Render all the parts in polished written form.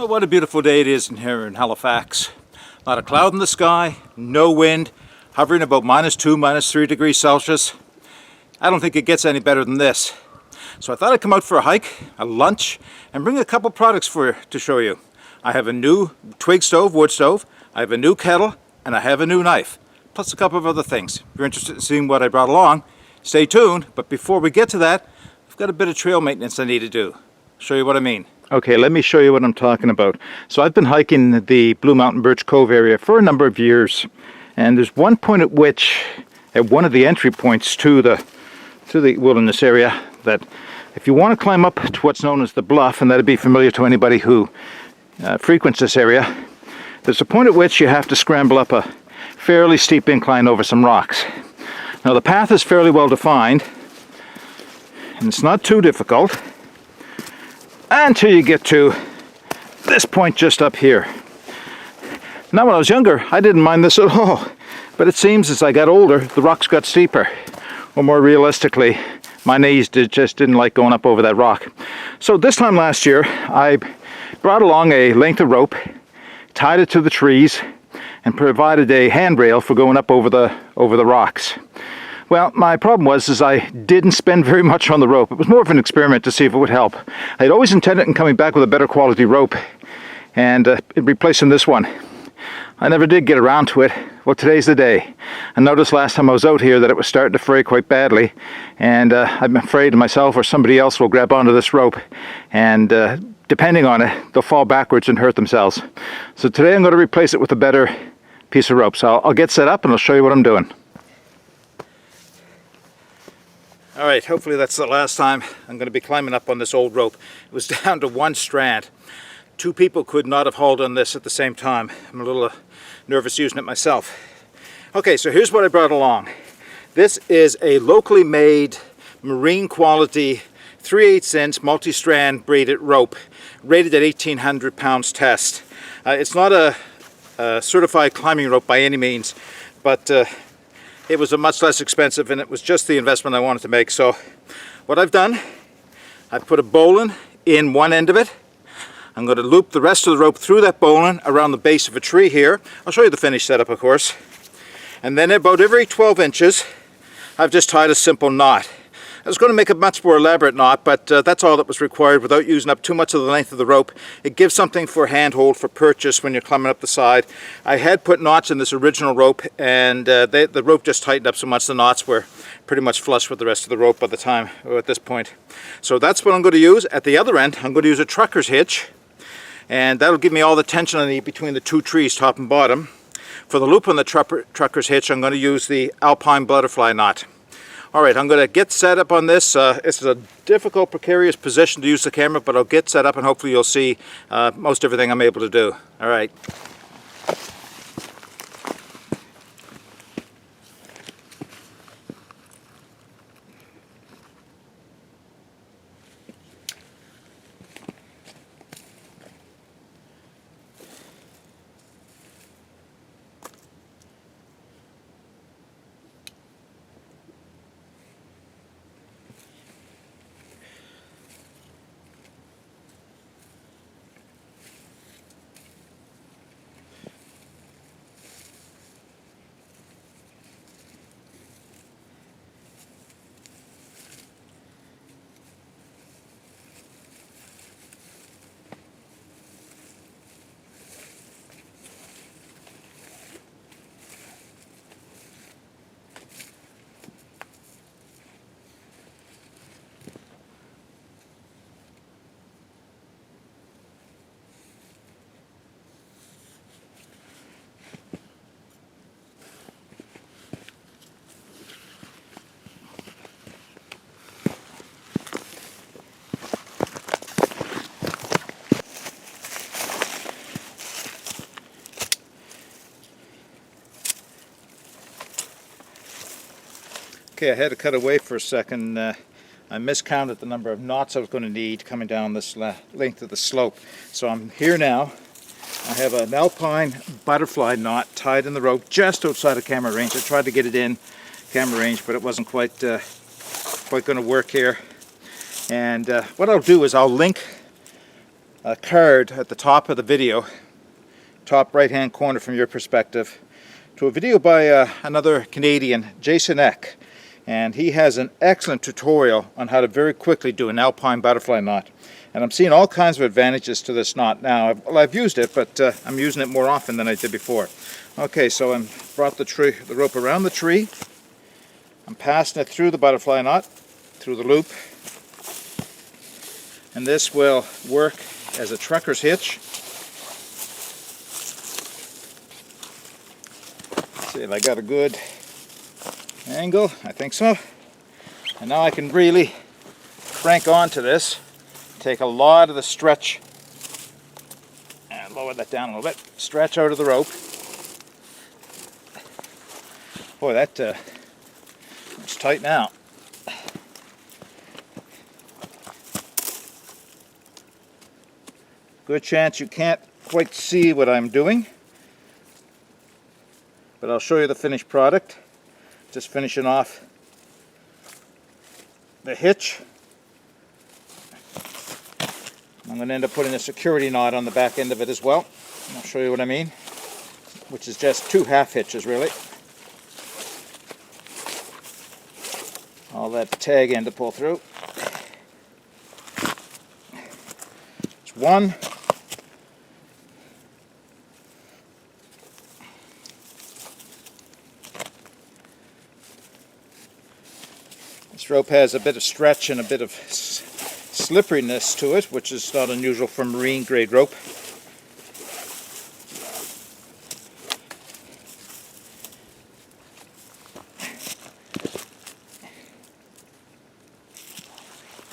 Oh, what a beautiful day it is in here in Halifax. Not a cloud in the sky, no wind, hovering about -2, -3 degrees Celsius. I don't think it gets any better than this. So I thought I'd come out for a hike, a lunch, and bring a couple products to show you. I have a new twig stove, wood stove, I have a new kettle, and I have a new knife, plus a couple of other things. If you're interested in seeing what I brought along, stay tuned. But before we get to that, I've got a bit of trail maintenance I need to do. Show you what I mean. Okay, let me show you what I'm talking about. So I've been hiking the Blue Mountain Birch Cove area for a number of years, and there's one point at which, at one of the entry points to the wilderness area, that if you want to climb up to what's known as the bluff, and that'd be familiar to anybody who frequents this area, there's a point at which you have to scramble up a fairly steep incline over some rocks. Now the path is fairly well defined, and it's not too difficult until you get to this point just up here. Now when I was younger, I didn't mind this at all, but it seems as I got older, the rocks got steeper, or more realistically, my knees just didn't like going up over that rock. So this time last year, I brought along a length of rope, tied it to the trees, and provided a handrail for going up over the rocks. Well, my problem was I didn't spend very much on the rope. It was more of an experiment to see if it would help. I'd always intended on coming back with a better quality rope and replacing this one. I never did get around to it. Well, today's the day. I noticed last time I was out here that it was starting to fray quite badly, and I'm afraid myself or somebody else will grab onto this rope, and depending on it, they'll fall backwards and hurt themselves. So today I'm going to replace it with a better piece of rope. So I'll get set up and I'll show you what I'm doing. Alright, hopefully that's the last time I'm going to be climbing up on this old rope. It was down to one strand. Two people could not have hauled on this at the same time. I'm a little nervous using it myself. Okay, so here's what I brought along. This is a locally made marine quality 3/8 inch multi-strand braided rope, rated at 1,800 pounds test. It's not a certified climbing rope by any means, but it was a much less expensive, and it was just the investment I wanted to make. So what I've done, I've put a bowline in one end of it. I'm going to loop the rest of the rope through that bowline around the base of a tree here. I'll show you the finished setup, of course. And then about every 12 inches, I've just tied a simple knot. I was going to make a much more elaborate knot, but that's all that was required without using up too much of the length of the rope. It gives something for handhold, for purchase when you're climbing up the side. I had put knots in this original rope, and the rope just tightened up so much the knots were pretty much flush with the rest of the rope by the time, or at this point. So that's what I'm going to use. At the other end, I'm going to use a trucker's hitch, and that'll give me all the tension I need between the two trees, top and bottom. For the loop on the trucker's hitch, I'm going to use the alpine butterfly knot. Alright, I'm going to get set up on this. This is a difficult, precarious position to use the camera, but I'll get set up and hopefully you'll see most everything I'm able to do. Alright. Okay, I had to cut away for a second. I miscounted the number of knots I was going to need coming down this length of the slope. So I'm here now. I have an alpine butterfly knot tied in the rope just outside of camera range. I tried to get it in camera range, but it wasn't quite going to work here. And what I'll do is I'll link a card at the top of the video, top right hand corner from your perspective, to a video by another Canadian, Jason Eck, and he has an excellent tutorial on how to very quickly do an alpine butterfly knot. And I'm seeing all kinds of advantages to this knot now. I've used it, but I'm using it more often than I did before. Okay, so I've brought the rope around the tree. I'm passing it through the butterfly knot, through the loop. And this will work as a trucker's hitch. Let's see if I got a good angle. I think so. And now I can really crank onto this, take a lot of the stretch, and lower that down a little bit, stretch out of the rope. Boy, that's tight now. Good chance you can't quite see what I'm doing, but I'll show you the finished product. Just finishing off the hitch. I'm going to end up putting a security knot on the back end of it as well. And I'll show you what I mean, which is just 2 half hitches really. All that tag end to pull through. It's one. This rope has a bit of stretch and a bit of slipperiness to it, which is not unusual for marine grade rope.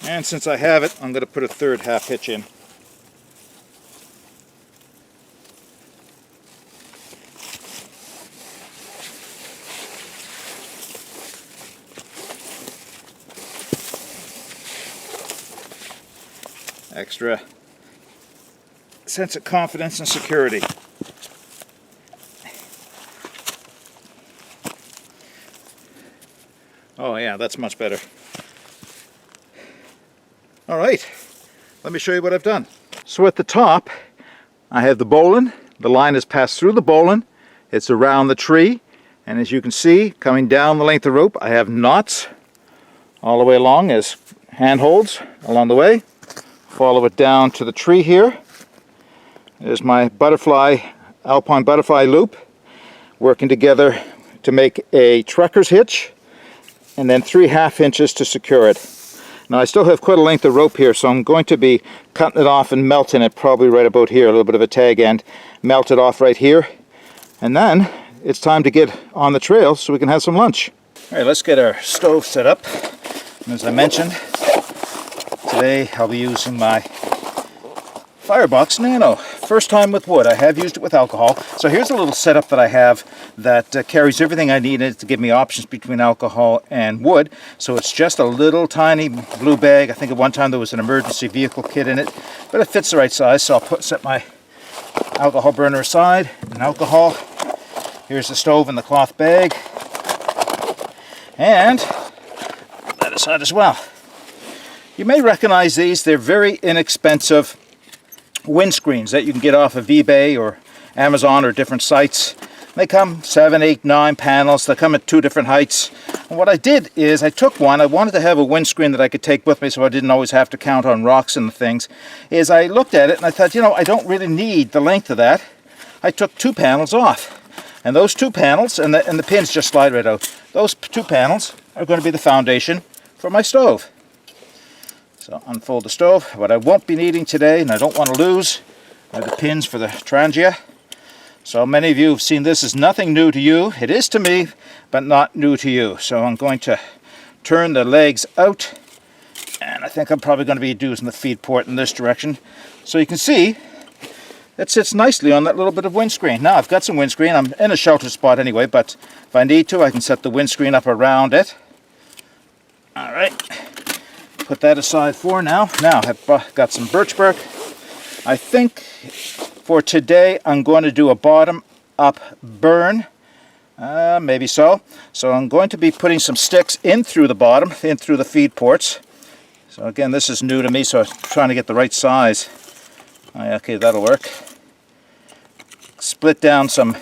And since I have it, I'm going to put a 3rd half hitch in. Extra sense of confidence and security. Oh yeah, that's much better. All right, let me show you what I've done. So at the top, I have the bowline. The line has passed through the bowline. It's around the tree, and as you can see, coming down the length of the rope, I have knots all the way along as handholds along the way. Follow it down to the tree here. There's my alpine butterfly loop, working together to make a trucker's hitch, and then 3 half inches to secure it. Now I still have quite a length of rope here, so I'm going to be cutting it off and melting it probably right about here, a little bit of a tag end, melt it off right here, and then it's time to get on the trail so we can have some lunch. All right, let's get our stove set up. And as I mentioned, today I'll be using my Firebox Nano. First time with wood. I have used it with alcohol. So here's a little setup that I have that carries everything I need in it to give me options between alcohol and wood. So it's just a little tiny blue bag. I think at one time there was an emergency vehicle kit in it, but it fits the right size. So I'll set my alcohol burner aside and alcohol. Here's the stove in the cloth bag, and that aside as well. You may recognize these. They're very inexpensive windscreens that you can get off of eBay or Amazon or different sites. They come 7, 8, 9 panels. They come at 2 different heights. And what I did is I took one. I wanted to have a windscreen that I could take with me so I didn't always have to count on rocks and things. Is I looked at it and I thought, you know, I don't really need the length of that. I took 2 panels off. And those 2 panels, and the pins just slide right out. Those 2 panels are going to be the foundation for my stove. So unfold the stove. What I won't be needing today, and I don't want to lose, are the pins for the trangia. So many of you have seen this as nothing new to you. It is to me, but not new to you. So I'm going to turn the legs out, and I think I'm probably going to be using the feed port in this direction. So you can see it sits nicely on that little bit of windscreen. Now I've got some windscreen. I'm in a shelter spot anyway, but if I need to, I can set the windscreen up around it. All right. Put that aside for now. Now I've got some birch bark. I think for today I'm going to do a bottom up burn. Maybe so. So I'm going to be putting some sticks in through the bottom, in through the feed ports. So again, this is new to me, so I'm trying to get the right size Okay, that'll work. Split down some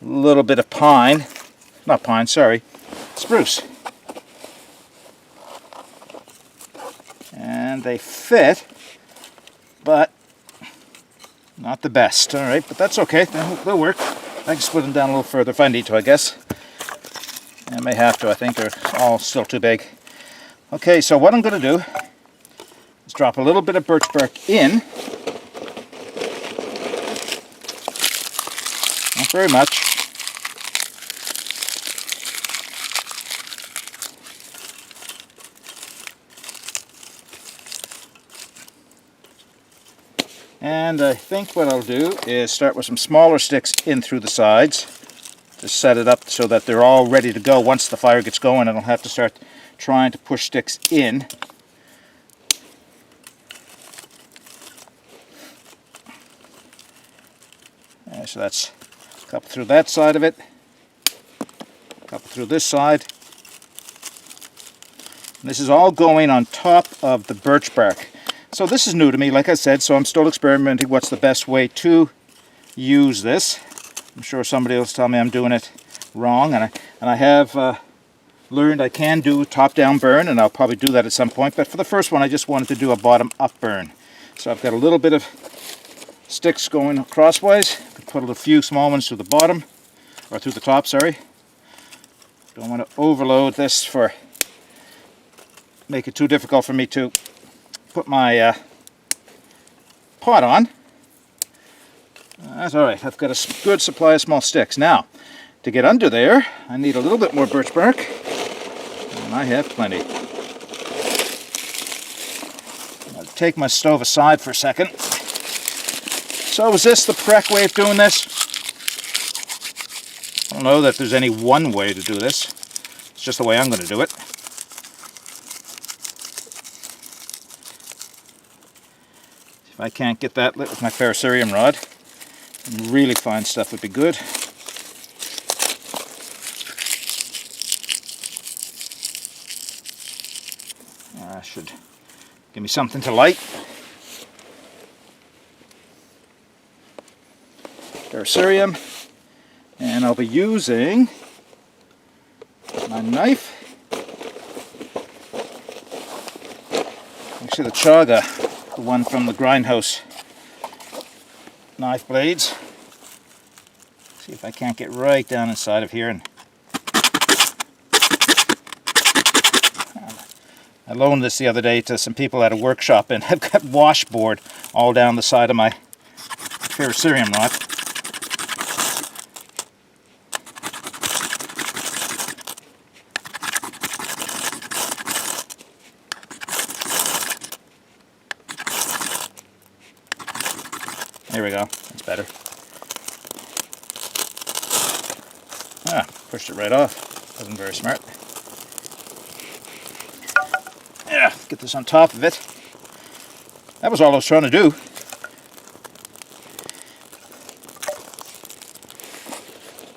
little bit of pine, not pine, sorry, spruce. And they fit, but not the best. All right, but that's okay. They'll work. I can split them down a little further if I need to, I guess. I may have to. I think they're all still too big. Okay, so what I'm going to do is drop a little bit of birch bark in. Not very much. And I think what I'll do is start with some smaller sticks in through the sides to set it up so that they're all ready to go once the fire gets going. I don't have to start trying to push sticks in. So that's a couple through that side of it, a couple through this side. And this is all going on top of the birch bark. So this is new to me, like I said, so I'm still experimenting what's the best way to use this. I'm sure somebody else tell me I'm doing it wrong, and I have learned I can do top-down burn, and I'll probably do that at some point, but for the first one I just wanted to do a bottom-up burn. So I've got a little bit of sticks going crosswise. Put a few small ones through the bottom, or through the top, sorry. Don't want to overload this for make it too difficult for me to put my pot on. That's alright, I've got a good supply of small sticks. Now, to get under there, I need a little bit more birch bark, and I have plenty. I'll take my stove aside for a second. So is this the correct way of doing this? I don't know that there's any one way to do this. It's just the way I'm going to do it. If I can't get that lit with my ferrocerium rod, really fine stuff would be good. Should give me something to light. Ferrocerium, and I'll be using my knife. Actually, the Chaga, the one from the grindhouse knife blades. See if I can't get right down inside of here. And I loaned this the other day to some people at a workshop, and I've got washboard all down the side of my ferrocerium rod. There we go, that's better. Pushed it right off. Wasn't very smart. Yeah, get this on top of it. That was all I was trying to do.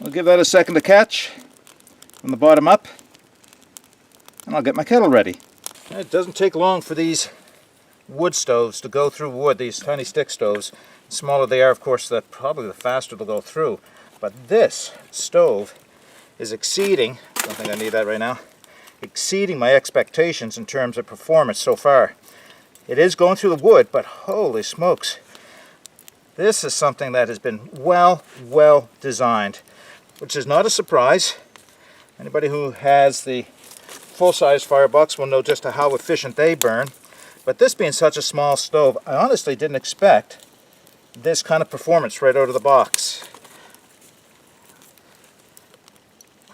We'll give that a second to catch from the bottom up, and I'll get my kettle ready. It doesn't take long for these wood stoves to go through wood, these tiny stick stoves. The smaller they are, of course, probably the faster they'll go through. But this stove is exceeding, I don't think I need that right now, exceeding my expectations in terms of performance so far. It is going through the wood, but holy smokes, this is something that has been well designed, which is not a surprise. Anybody who has the full-size Firebox will know just how efficient they burn. But this being such a small stove, I honestly didn't expect this kind of performance right out of the box.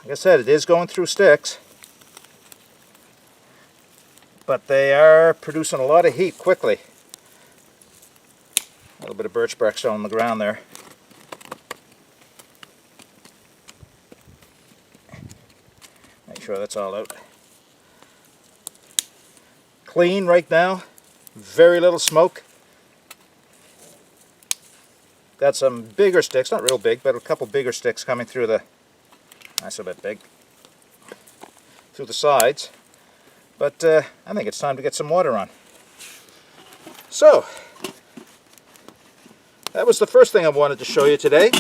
Like I said, it is going through sticks, but they are producing a lot of heat quickly. A little bit of birch bark still on the ground there. Make sure that's all out. Clean right now, very little smoke. Got some bigger sticks, not real big, but a couple bigger sticks coming through the, that's a bit big, through the sides. But I think it's time to get some water on. So, that was the first thing I wanted to show you today.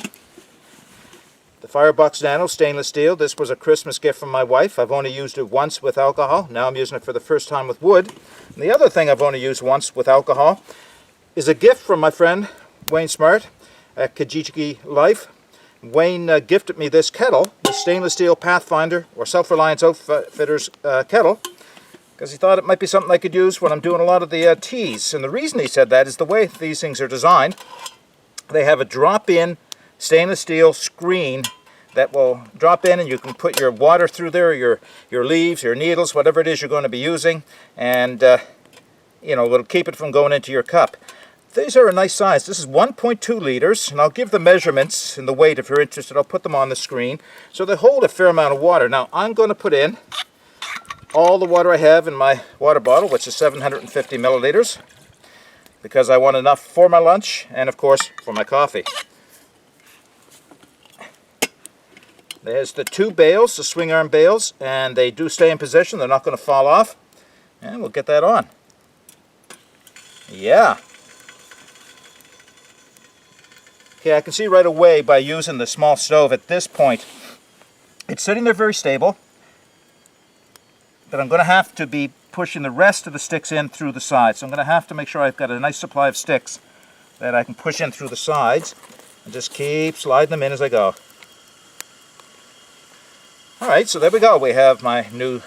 The Firebox Nano stainless steel. This was a Christmas gift from my wife. I've only used it once with alcohol. Now I'm using it for the first time with wood. And the other thing I've only used once with alcohol is a gift from my friend Wayne Smart at Kijiji Life. Wayne gifted me this kettle, the stainless steel Pathfinder or Self-Reliance Outfitters kettle, because he thought it might be something I could use when I'm doing a lot of the teas. And the reason he said that is the way these things are designed. They have a drop-in stainless steel screen that will drop in, and you can put your water through there, your leaves, your needles, whatever it is you're going to be using, and you know, it'll keep it from going into your cup. These are a nice size. This is 1.2 liters, and I'll give the measurements and the weight if you're interested. I'll put them on the screen. So they hold a fair amount of water. Now I'm going to put in all the water I have in my water bottle, which is 750 milliliters, because I want enough for my lunch and of course for my coffee. There's the two bales, the swing arm bales, and they do stay in position. They're not going to fall off. And we'll get that on. Yeah. Okay, I can see right away by using the small stove at this point, it's sitting there very stable, but I'm going to have to be pushing the rest of the sticks in through the sides. So I'm going to have to make sure I've got a nice supply of sticks that I can push in through the sides and just keep sliding them in as I go. Alright, so there we go. We have my new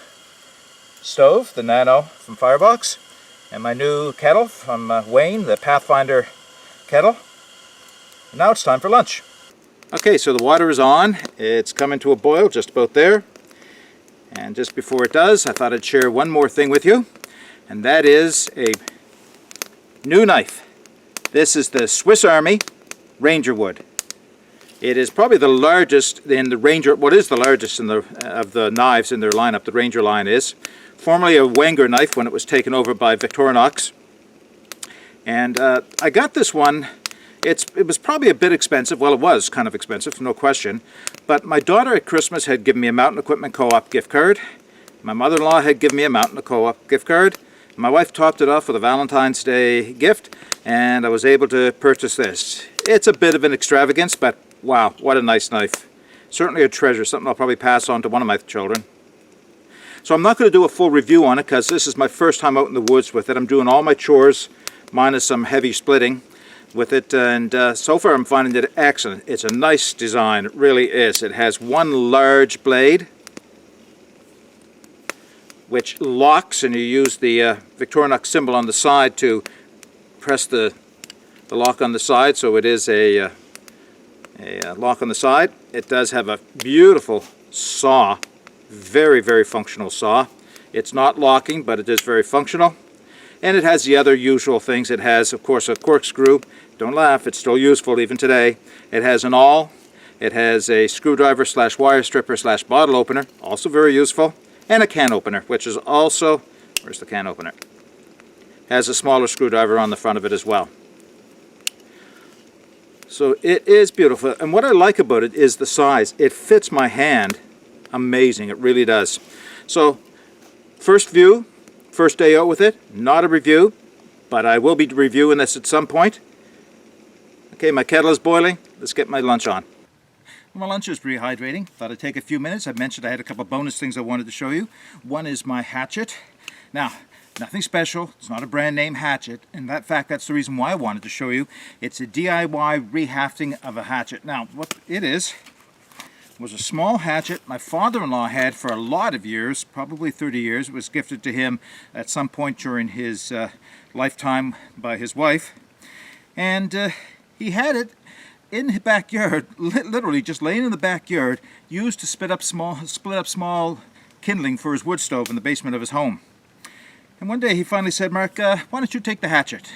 stove, the Nano from Firebox, and my new kettle from Wayne, the Pathfinder Kettle. And now it's time for lunch. Okay, so the water is on. It's coming to a boil just about there. And just before it does, I thought I'd share one more thing with you, and that is a new knife. This is the Swiss Army Rangerwood. It is probably the largest in the Ranger, what is the largest in of the knives in their lineup, the Ranger line is. Formerly a Wenger knife when it was taken over by Victorinox. And I got this one. It was probably a bit expensive. Well, it was kind of expensive, no question. But my daughter at Christmas had given me a Mountain Equipment Co-op gift card. My mother-in-law had given me a Mountain Co-op gift card. My wife topped it off with a Valentine's Day gift, and I was able to purchase this. It's a bit of an extravagance, but wow, what a nice knife. Certainly a treasure, something I'll probably pass on to one of my children. So I'm not going to do a full review on it because this is my first time out in the woods with it. I'm doing all my chores, minus some heavy splitting with it, and so far I'm finding it excellent. It's a nice design, it really is. It has one large blade which locks, and you use the Victorinox symbol on the side to press the lock on the side, so it is a lock on the side. It does have a beautiful saw, very, very functional saw. It's not locking, but it is very functional. And it has the other usual things. It has, of course, a corkscrew. Don't laugh, it's still useful even today. It has an awl. It has a screwdriver / wire stripper / bottle opener, also very useful. And a can opener, which is also, where's the can opener? Has a smaller screwdriver on the front of it as well. So it is beautiful, and what I like about it is the size. It fits my hand amazing, it really does. So first view, first day out with it, not a review, but I will be reviewing this at some point. Okay, my kettle is boiling, let's get my lunch on. My lunch is rehydrating. Thought I'd take a few minutes. I mentioned I had a couple of bonus things I wanted to show you. One is my Hatchet. Now, nothing special. It's not a brand name Hatchet. In fact, that's the reason why I wanted to show you. It's a DIY rehafting of a hatchet. Now, what it is was a small hatchet my father-in-law had for a lot of years, probably 30 years. It was gifted to him at some point during his lifetime by his wife. And he had it in the backyard, literally just laying in the backyard, used to split up small kindling for his wood stove in the basement of his home. And one day he finally said, "Mark, why don't you take the hatchet?"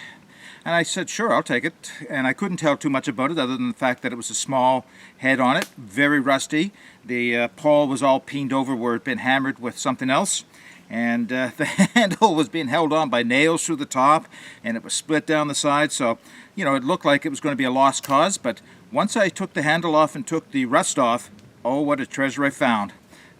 And I said, "Sure, I'll take it." And I couldn't tell too much about it other than the fact that it was a small head on it, very rusty. The pawl was all peened over where it had been hammered with something else. And the handle was being held on by nails through the top, and it was split down the side, so you know, it looked like it was going to be a lost cause. But once I took the handle off and took the rust off, oh, what a treasure I found.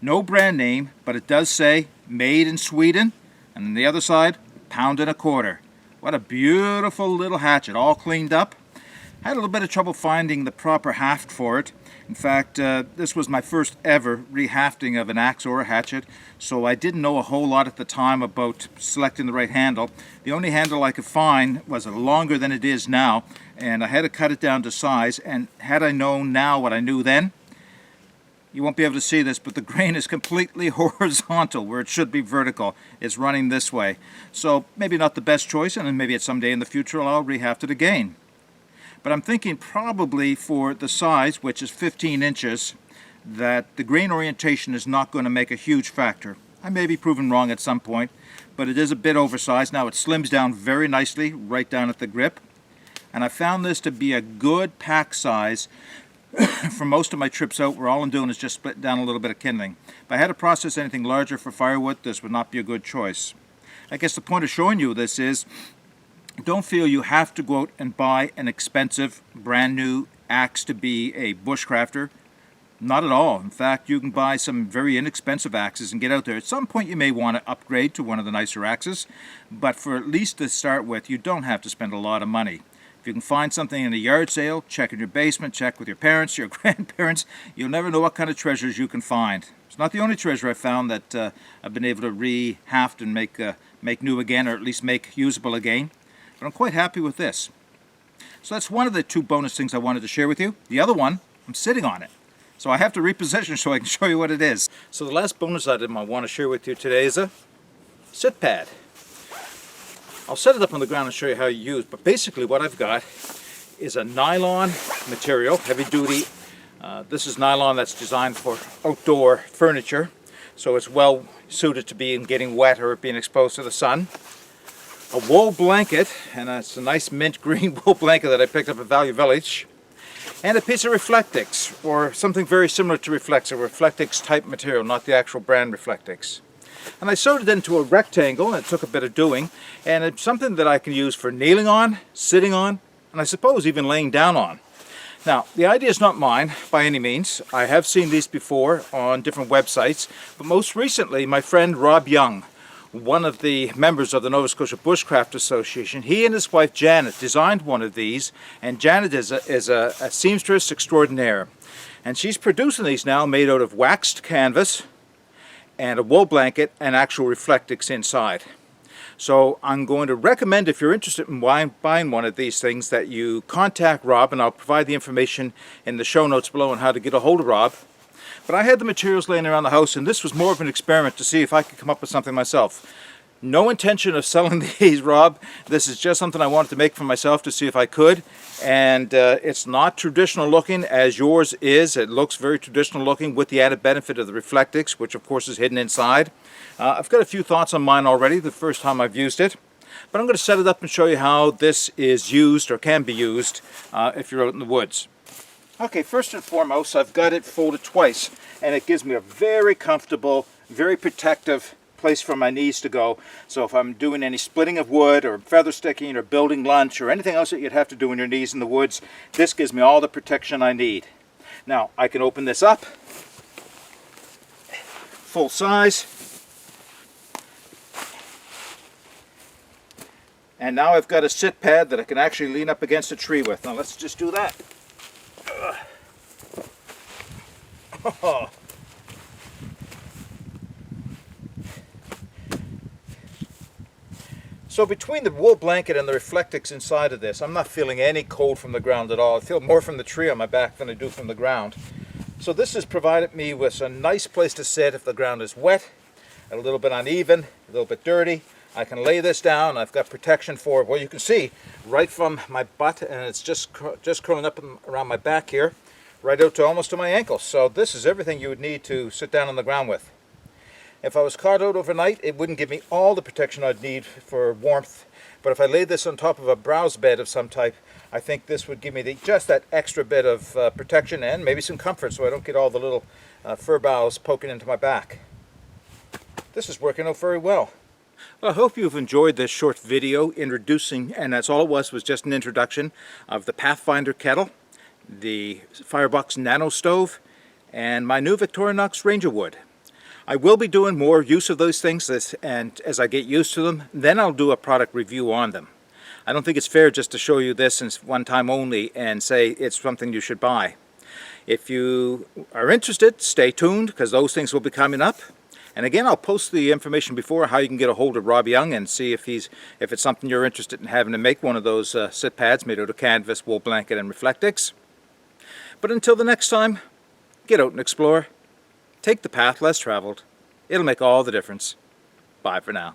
No brand name, but it does say made in Sweden, and on the other side, £1.25. What a beautiful little hatchet, all cleaned up. I had a little bit of trouble finding the proper haft for it. In fact, this was my first ever re-hafting of an axe or a hatchet, so I didn't know a whole lot at the time about selecting the right handle. The only handle I could find was longer than it is now, and I had to cut it down to size, and had I known now what I knew then, you won't be able to see this, but the grain is completely horizontal where it should be vertical. It's running this way. So maybe not the best choice, and then maybe at some day in the future I'll re-haft it again. But I'm thinking probably for the size, which is 15 inches, that the grain orientation is not going to make a huge factor. I may be proven wrong at some point, but it is a bit oversized. Now it slims down very nicely right down at the grip. And I found this to be a good pack size for most of my trips out, where all I'm doing is just split down a little bit of kindling. If I had to process anything larger for firewood, this would not be a good choice. I guess the point of showing you this is, don't feel you have to go out and buy an expensive brand new axe to be a bushcrafter. Not at all. In fact, you can buy some very inexpensive axes and get out there. At some point you may want to upgrade to one of the nicer axes, but for at least to start with, you don't have to spend a lot of money. If you can find something in a yard sale, check in your basement, check with your parents, your grandparents, you'll never know what kind of treasures you can find. It's not the only treasure I've found that I've been able to re-haft and make new again, or at least make usable again. But I'm quite happy with this. So that's one of the two bonus things I wanted to share with you. The other one, I'm sitting on it. So I have to reposition so I can show you what it is. So the last bonus item I want to share with you today is a sit pad. I'll set it up on the ground and show you how you use, but basically what I've got is a nylon material, heavy duty. This is nylon that's designed for outdoor furniture, so it's well suited to being getting wet or being exposed to the sun. A wool blanket, and it's a nice mint green wool blanket that I picked up at Value Village, and a piece of Reflectix, or something very similar to Reflex, a Reflectix type material, not the actual brand Reflectix. And I sewed it into a rectangle, and it took a bit of doing, and it's something that I can use for kneeling on, sitting on, and I suppose even laying down on. Now, the idea is not mine by any means. I have seen these before on different websites, but most recently my friend Rob Young, one of the members of the Nova Scotia Bushcraft Association, he and his wife Janet designed one of these, and Janet is a seamstress extraordinaire. And she's producing these now made out of waxed canvas and a wool blanket and actual Reflectix inside. So I'm going to recommend, if you're interested in buying one of these things, that you contact Rob, and I'll provide the information in the show notes below on how to get a hold of Rob. But I had the materials laying around the house, and this was more of an experiment to see if I could come up with something myself. No intention of selling these, Rob. This is just something I wanted to make for myself to see if I could. And it's not traditional looking as yours is. It looks very traditional looking with the added benefit of the Reflectix, which of course is hidden inside. I've got a few thoughts on mine already, the first time I've used it. But I'm going to set it up and show you how this is used, or can be used, if you're out in the woods. Okay, first and foremost, I've got it folded twice, and it gives me a very comfortable, very protective place for my knees to go. So if I'm doing any splitting of wood, or feather sticking, or building lunch, or anything else that you'd have to do on your knees in the woods, this gives me all the protection I need. Now, I can open this up, full size, and now I've got a sit pad that I can actually lean up against a tree with. Now let's just do that. Oh. So between the wool blanket and the Reflectix inside of this, I'm not feeling any cold from the ground at all. I feel more from the tree on my back than I do from the ground. So this has provided me with a nice place to sit if the ground is wet, a little bit uneven, a little bit dirty. I can lay this down. I've got protection for, well, you can see right from my butt, and it's just curling up around my back here, right out to almost to my ankles. So this is everything you would need to sit down on the ground with. If I was caught out overnight, it wouldn't give me all the protection I'd need for warmth, but if I laid this on top of a browse bed of some type, I think this would give me just that extra bit of protection and maybe some comfort, so I don't get all the little fir boughs poking into my back. This is working out very well. Well, I hope you've enjoyed this short video introducing, and that's all it was just an introduction of the Pathfinder Kettle, the Firebox Nano stove, and my new Victorinox Rangerwood. I will be doing more use of those things, and as I get used to them, then I'll do a product review on them. I don't think it's fair just to show you this in one time only and say it's something you should buy. If you are interested, stay tuned, because those things will be coming up. And again, I'll post the information before how you can get a hold of Rob Young and see if it's something you're interested in having to make one of those sit pads made out of canvas, wool blanket and Reflectix. But until the next time, get out and explore. Take the path less traveled. It'll make all the difference. Bye for now.